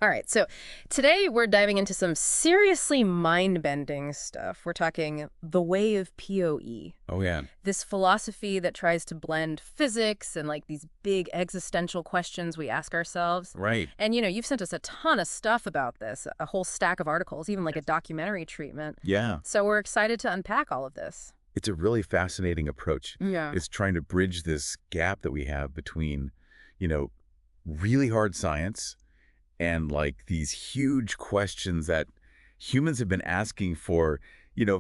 All right, so today we're diving into some seriously mind-bending stuff. We're talking the Way of POE, Oh, yeah. this philosophy that tries to blend physics and like these big existential questions we ask ourselves. Right. And you've sent us a ton of stuff about this, a whole stack of articles, even like a documentary treatment. Yeah. So we're excited to unpack all of this. It's a really fascinating approach. Yeah. It's trying to bridge this gap that we have between, you know, really hard science and like these huge questions that humans have been asking for,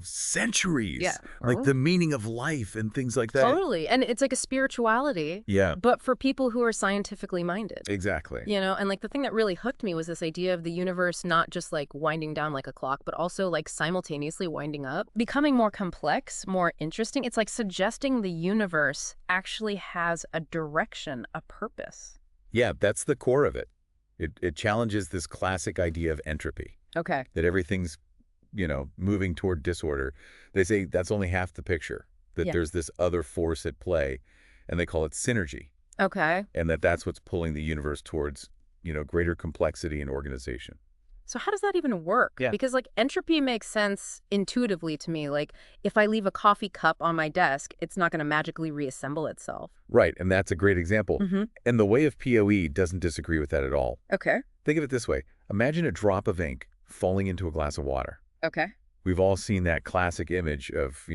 centuries. Yeah. Like the meaning of life and things like that. Totally. And it's like a spirituality, Yeah, but for people who are scientifically minded. exactly. And like the thing that really hooked me was this idea of the universe not just like winding down like a clock, but also like simultaneously winding up, becoming more complex, more interesting. It's like suggesting the universe actually has a direction, a purpose. Yeah, that's the core of it. It challenges this classic idea of entropy, Okay. that everything's, moving toward disorder. They say that's only half the picture, that Yeah. there's this other force at play, and they call it synergy, Okay. and that's what's pulling the universe towards, greater complexity and organization. So how does that even work? Yeah. Because like entropy makes sense intuitively to me. Like if I leave a coffee cup on my desk, it's not going to magically reassemble itself. Right, and that's a great example. Mm-hmm. And the Way of POE doesn't disagree with that at all. Okay. Think of it this way. Imagine a drop of ink falling into a glass of water. Okay. We've all seen that classic image of,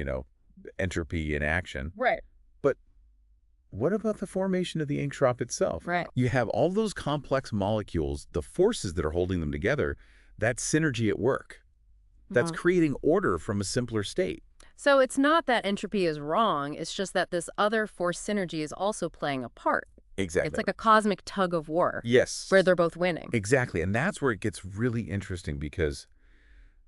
entropy in action. Right. But what about the formation of the ink drop itself? Right. You have all those complex molecules, the forces that are holding them together, that's synergy at work. That's Mhm. creating order from a simpler state. So it's not that entropy is wrong, it's just that this other force synergy is also playing a part. Exactly. It's like a cosmic tug of war Yes. where they're both winning. Exactly. And that's where it gets really interesting because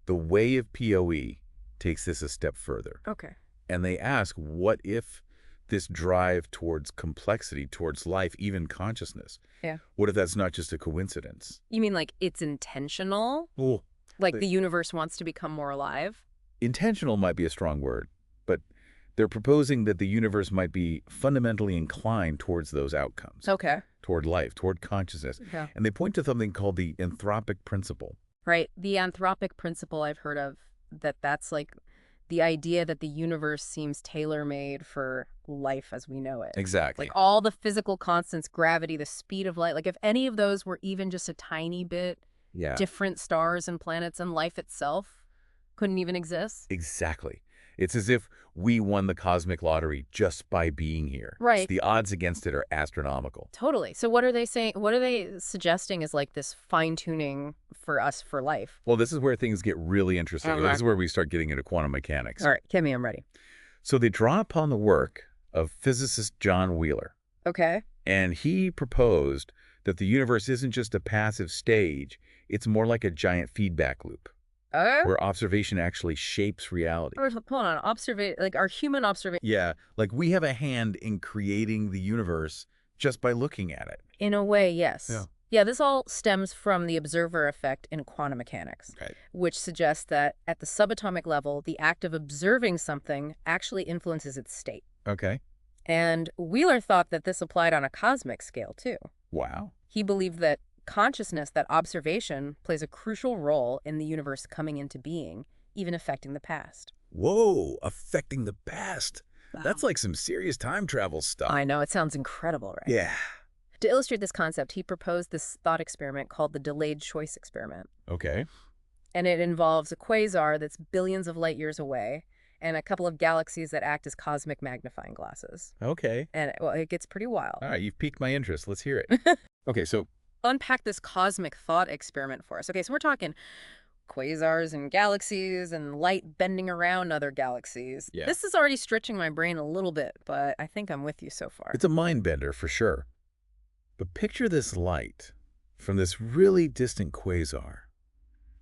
the Way of POE takes this a step further. Okay. And they ask, what if this drive towards complexity, towards life, even consciousness? Yeah. What if that's not just a coincidence? You mean like it's intentional? Well, Like But- the universe wants to become more alive? intentional might be a strong word, but they're proposing that the universe might be fundamentally inclined towards those outcomes, Okay. toward life, toward consciousness. Yeah. And they point to something called the anthropic principle. Right. The anthropic principle I've heard of, that's like the idea that the universe seems tailor-made for life as we know it. Exactly. Like all the physical constants, gravity, the speed of light, like if any of those were even just a tiny bit Yeah, different, stars and planets and life itself couldn't even exist. exactly. It's as if we won the cosmic lottery just by being here. Right. So the odds against it are astronomical. Totally. So what are they saying? What are they suggesting is like this fine-tuning for us for life? Well, this is where things get really interesting. Okay. This is where we start getting into quantum mechanics. All right, Kimmy, I'm ready. So they draw upon the work of physicist John Wheeler, Okay. and he proposed that the universe isn't just a passive stage, it's more like a giant feedback loop, where observation actually shapes reality. Hold on. Like our human observation. Yeah, like we have a hand in creating the universe just by looking at it. In a way, yes. Yeah. Yeah, this all stems from the observer effect in quantum mechanics, Right. which suggests that at the subatomic level, the act of observing something actually influences its state. Okay. And Wheeler thought that this applied on a cosmic scale, too. Wow. He believed that consciousness, that observation, plays a crucial role in the universe coming into being, even affecting the past. Whoa, affecting the past. That's like some serious time travel stuff. I know, it sounds incredible, right? Yeah. To illustrate this concept, he proposed this thought experiment called the delayed choice experiment. Okay. And it involves a quasar that's billions of light years away and a couple of galaxies that act as cosmic magnifying glasses. Okay. And, well, it gets pretty wild. All right, you've piqued my interest. Let's hear it. Okay, so Unpack this cosmic thought experiment for us. Okay, so we're talking quasars and galaxies and light bending around other galaxies. Yeah. This is already stretching my brain a little bit, but I think I'm with you so far. it's a mind bender for sure. But picture this light from this really distant quasar.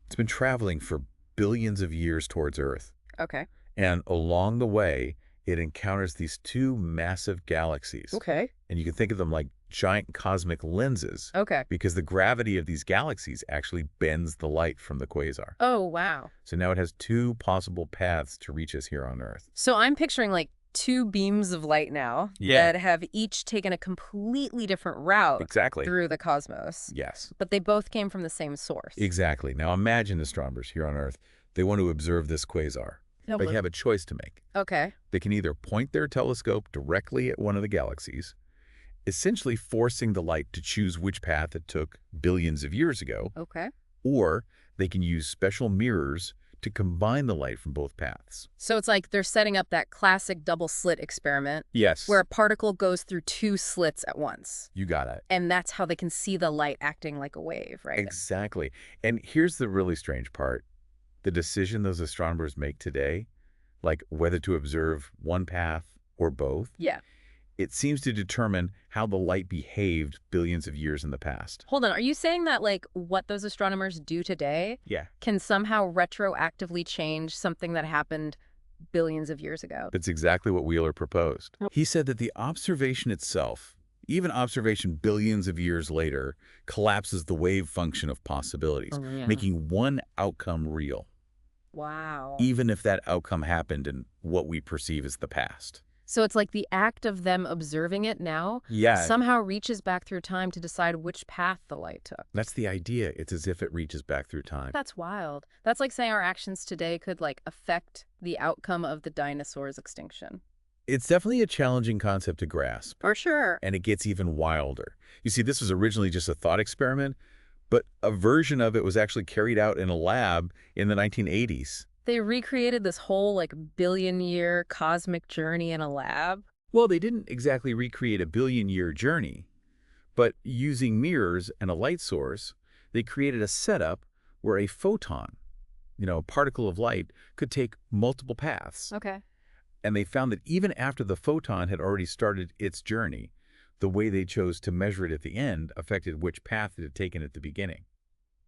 It's been traveling for billions of years towards Earth. Okay. And along the way, it encounters these two massive galaxies. Okay. And you can think of them like giant cosmic lenses Okay. because the gravity of these galaxies actually bends the light from the quasar. Oh, wow. So now it has two possible paths to reach us here on Earth. So I'm picturing like two beams of light now Yeah. that have each taken a completely different route Exactly. through the cosmos. Yes. But they both came from the same source. Exactly. Now imagine astronomers here on Earth. They want to observe this quasar. They have a choice to make. Okay. They can either point their telescope directly at one of the galaxies, essentially forcing the light to choose which path it took billions of years ago, Okay. or they can use special mirrors to combine the light from both paths. So it's like they're setting up that classic double slit experiment Yes. where a particle goes through two slits at once. You got it. And that's how they can see the light acting like a wave, right? Exactly. And here's the really strange part. The decision those astronomers make today, like whether to observe one path or both, Yeah. it seems to determine how the light behaved billions of years in the past. Hold on. Are you saying that, like, what those astronomers do today Yeah. can somehow retroactively change something that happened billions of years ago? That's exactly what Wheeler proposed. Oh. He said that the observation itself, even observation billions of years later, collapses the wave function of possibilities, Yeah. making one outcome real, Wow. even if that outcome happened in what we perceive as the past. So it's like the act of them observing it now Yeah. somehow reaches back through time to decide which path the light took. That's the idea. It's as if it reaches back through time. That's wild. That's like saying our actions today could, like, affect the outcome of the dinosaurs' extinction. It's definitely a challenging concept to grasp, For sure. and it gets even wilder. You see, this was originally just a thought experiment, but a version of it was actually carried out in a lab in the 1980s. They recreated this whole, like, billion-year cosmic journey in a lab. Well, they didn't exactly recreate a billion-year journey, but using mirrors and a light source, they created a setup where a photon, a particle of light, could take multiple paths. Okay. And they found that even after the photon had already started its journey, the way they chose to measure it at the end affected which path it had taken at the beginning.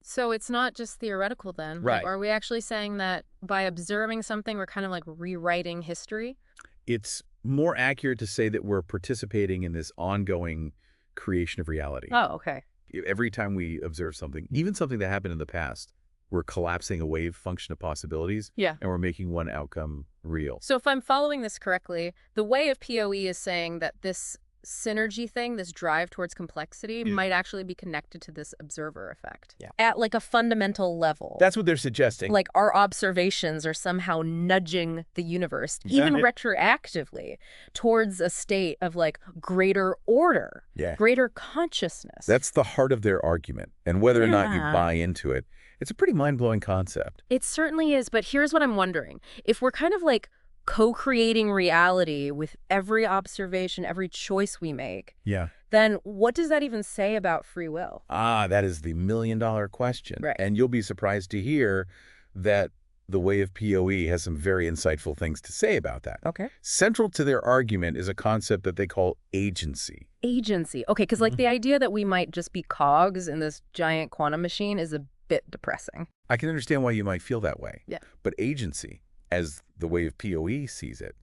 So it's not just theoretical then. Right. Like, are we actually saying that by observing something, we're kind of like rewriting history? It's more accurate to say that we're participating in this ongoing creation of reality. Oh, okay. Every time we observe something, even something that happened in the past, we're collapsing a wave function of possibilities, Yeah. and we're making one outcome real. So if I'm following this correctly, the way of POE is saying that this synergy thing, this drive towards complexity, Yeah. might actually be connected to this observer effect. Yeah. At like a fundamental level. That's what they're suggesting. Like our observations are somehow nudging the universe, Yeah. even retroactively, towards a state of like greater order, Yeah. greater consciousness. That's the heart of their argument. And whether or not you Yeah. buy into it, it's a pretty mind-blowing concept. It certainly is, but here's what I'm wondering. If we're kind of like co-creating reality with every observation, every choice we make, Yeah. then what does that even say about free will? That is the million-dollar question. Right. And you'll be surprised to hear that the Way of POE has some very insightful things to say about that. Okay. Central to their argument is a concept that they call agency. Agency. Okay, because like the idea that we might just be cogs in this giant quantum machine is a bit depressing. I can understand why you might feel that way. Yeah. But agency, as the Way of POE sees it,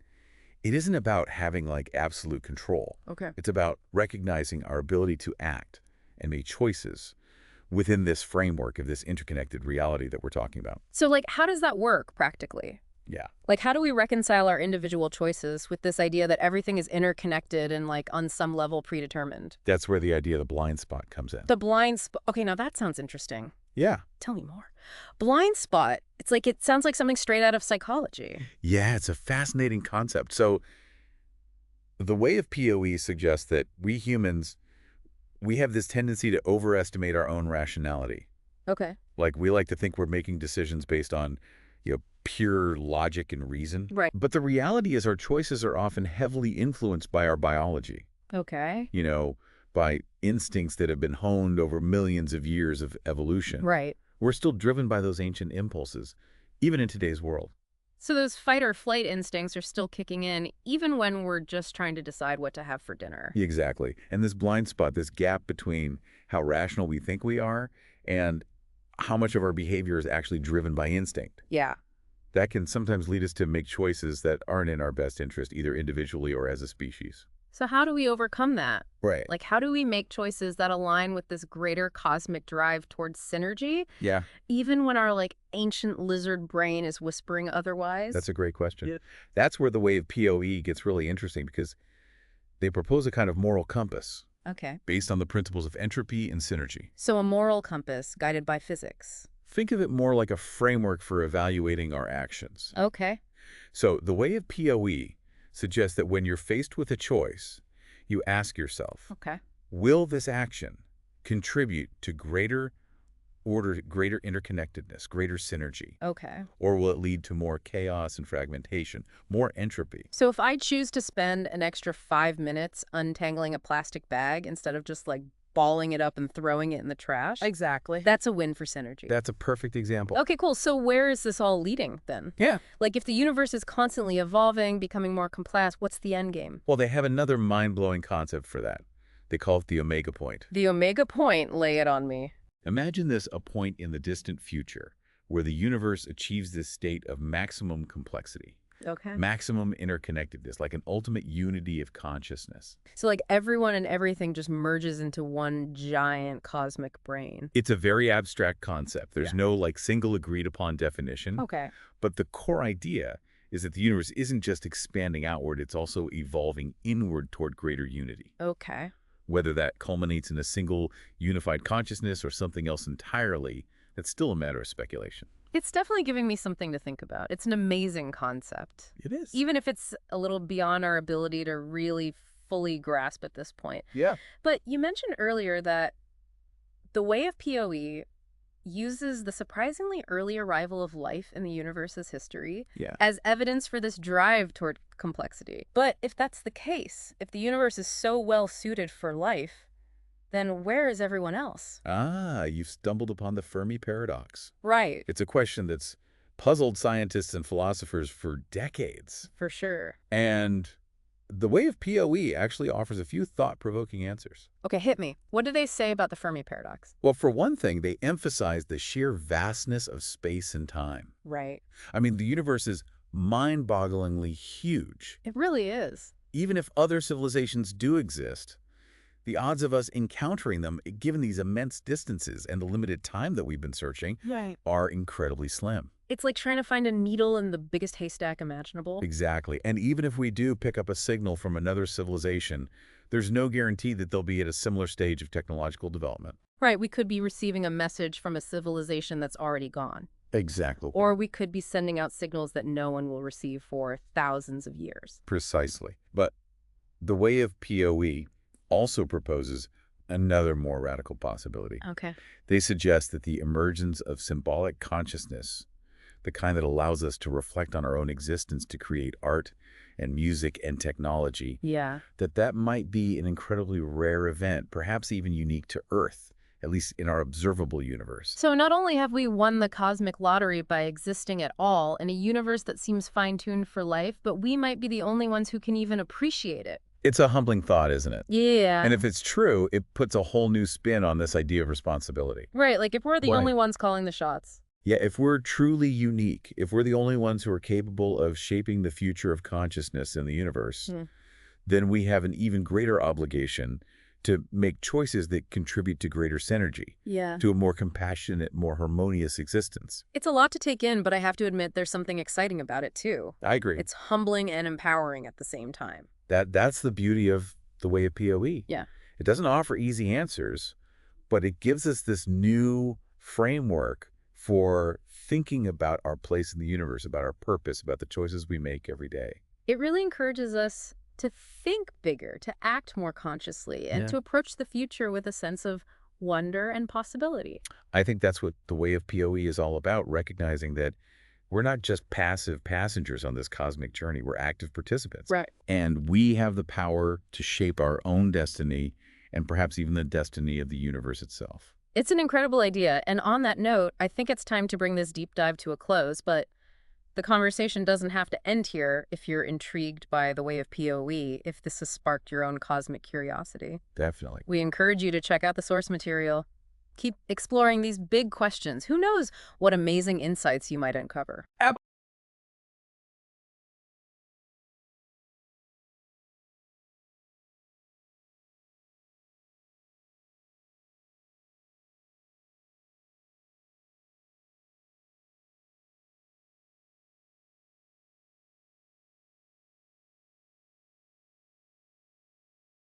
it isn't about having like absolute control. Okay. It's about recognizing our ability to act and make choices within this framework of this interconnected reality that we're talking about. So like, how does that work practically? Yeah. Like, how do we reconcile our individual choices with this idea that everything is interconnected and like on some level predetermined? That's where the idea of the blind spot comes in. The blind spot. Okay, now that sounds interesting. Yeah. Tell me more. Blind spot. It's like, it sounds like something straight out of psychology. Yeah, it's a fascinating concept. So the Way of POE suggests that we humans, we have this tendency to overestimate our own rationality. Okay. Like we like to think we're making decisions based on, pure logic and reason. Right. But the reality is our choices are often heavily influenced by our biology, Okay. by instincts that have been honed over millions of years of evolution. Right. We're still driven by those ancient impulses, even in today's world. So those fight or flight instincts are still kicking in even when we're just trying to decide what to have for dinner. Exactly. And this blind spot, this gap between how rational we think we are and how much of our behavior is actually driven by instinct. Yeah. That can sometimes lead us to make choices that aren't in our best interest, either individually or as a species. So how do we overcome that? Right. Like, how do we make choices that align with this greater cosmic drive towards synergy, Yeah, even when our, like, ancient lizard brain is whispering otherwise? that's a great question. Yeah. That's where the way of PoE gets really interesting because they propose a kind of moral compass Okay. based on the principles of entropy and synergy. So a moral compass guided by physics. Think of it more like a framework for evaluating our actions. Okay. So the way of PoE suggests that when you're faced with a choice, you ask yourself, Okay. will this action contribute to greater order, greater interconnectedness, greater synergy? Okay. Or will it lead to more chaos and fragmentation, more entropy? So if I choose to spend an extra 5 minutes untangling a plastic bag instead of just like balling it up and throwing it in the trash, Exactly. that's a win for synergy. That's a perfect example. Okay, cool. So where is this all leading then? Yeah. Like if the universe is constantly evolving, becoming more complex, what's the end game? Well, they have another mind-blowing concept for that. They call it the omega point. The omega point, lay it on me. Imagine this a point in the distant future where the universe achieves this state of maximum complexity, Okay. maximum interconnectedness, like an ultimate unity of consciousness. So like everyone and everything just merges into one giant cosmic brain. It's a very abstract concept. There's Yeah. no like single agreed upon definition, Okay. but the core idea is that the universe isn't just expanding outward, it's also evolving inward toward greater unity. Okay. Whether that culminates in a single unified consciousness or something else entirely, that's still a matter of speculation. It's definitely giving me something to think about. It's an amazing concept, It is. even if it's a little beyond our ability to really fully grasp at this point. Yeah. But you mentioned earlier that the way of PoE uses the surprisingly early arrival of life in the universe's history Yeah. as evidence for this drive toward complexity. But if that's the case, if the universe is so well suited for life, then where is everyone else? Ah, you've stumbled upon the Fermi paradox. Right, It's a question that's puzzled scientists and philosophers for decades. for sure. And the way of PoE actually offers a few thought-provoking answers. Okay, hit me. What do they say about the Fermi paradox? Well, for one thing, they emphasize the sheer vastness of space and time. Right. I mean, the universe is mind-bogglingly huge. It really is. Even if other civilizations do exist, the odds of us encountering them, given these immense distances and the limited time that we've been searching, Right. are incredibly slim. It's like trying to find a needle in the biggest haystack imaginable. Exactly. And even if we do pick up a signal from another civilization, there's no guarantee that they'll be at a similar stage of technological development. Right, we could be receiving a message from a civilization that's already gone. Exactly. Or we could be sending out signals that no one will receive for thousands of years. Precisely. But the way of PoE also proposes another more radical possibility. Okay. They suggest that the emergence of symbolic consciousness, the kind that allows us to reflect on our own existence to create art and music and technology, Yeah. that might be an incredibly rare event, perhaps even unique to Earth, at least in our observable universe. So not only have we won the cosmic lottery by existing at all in a universe that seems fine-tuned for life, but we might be the only ones who can even appreciate it. It's a humbling thought, isn't it? Yeah. And if it's true, it puts a whole new spin on this idea of responsibility. Right, like if we're the Right. only ones calling the shots. Yeah, if we're truly unique, if we're the only ones who are capable of shaping the future of consciousness in the universe, then we have an even greater obligation to make choices that contribute to greater synergy, Yeah. to a more compassionate, more harmonious existence. It's a lot to take in, but I have to admit there's something exciting about it too. I agree. It's humbling and empowering at the same time. That's the beauty of the way of PoE. Yeah. It doesn't offer easy answers, but it gives us this new framework for thinking about our place in the universe, about our purpose, about the choices we make every day. It really encourages us to think bigger, to act more consciously, and Yeah. to approach the future with a sense of wonder and possibility. I think that's what the way of PoE is all about, recognizing that we're not just passive passengers on this cosmic journey, we're active participants. Right. And we have the power to shape our own destiny and perhaps even the destiny of the universe itself. It's an incredible idea. And on that note, I think it's time to bring this deep dive to a close, but the conversation doesn't have to end here if you're intrigued by the way of PoE, if this has sparked your own cosmic curiosity. Definitely. We encourage you to check out the source material. Keep exploring these big questions. Who knows what amazing insights you might uncover.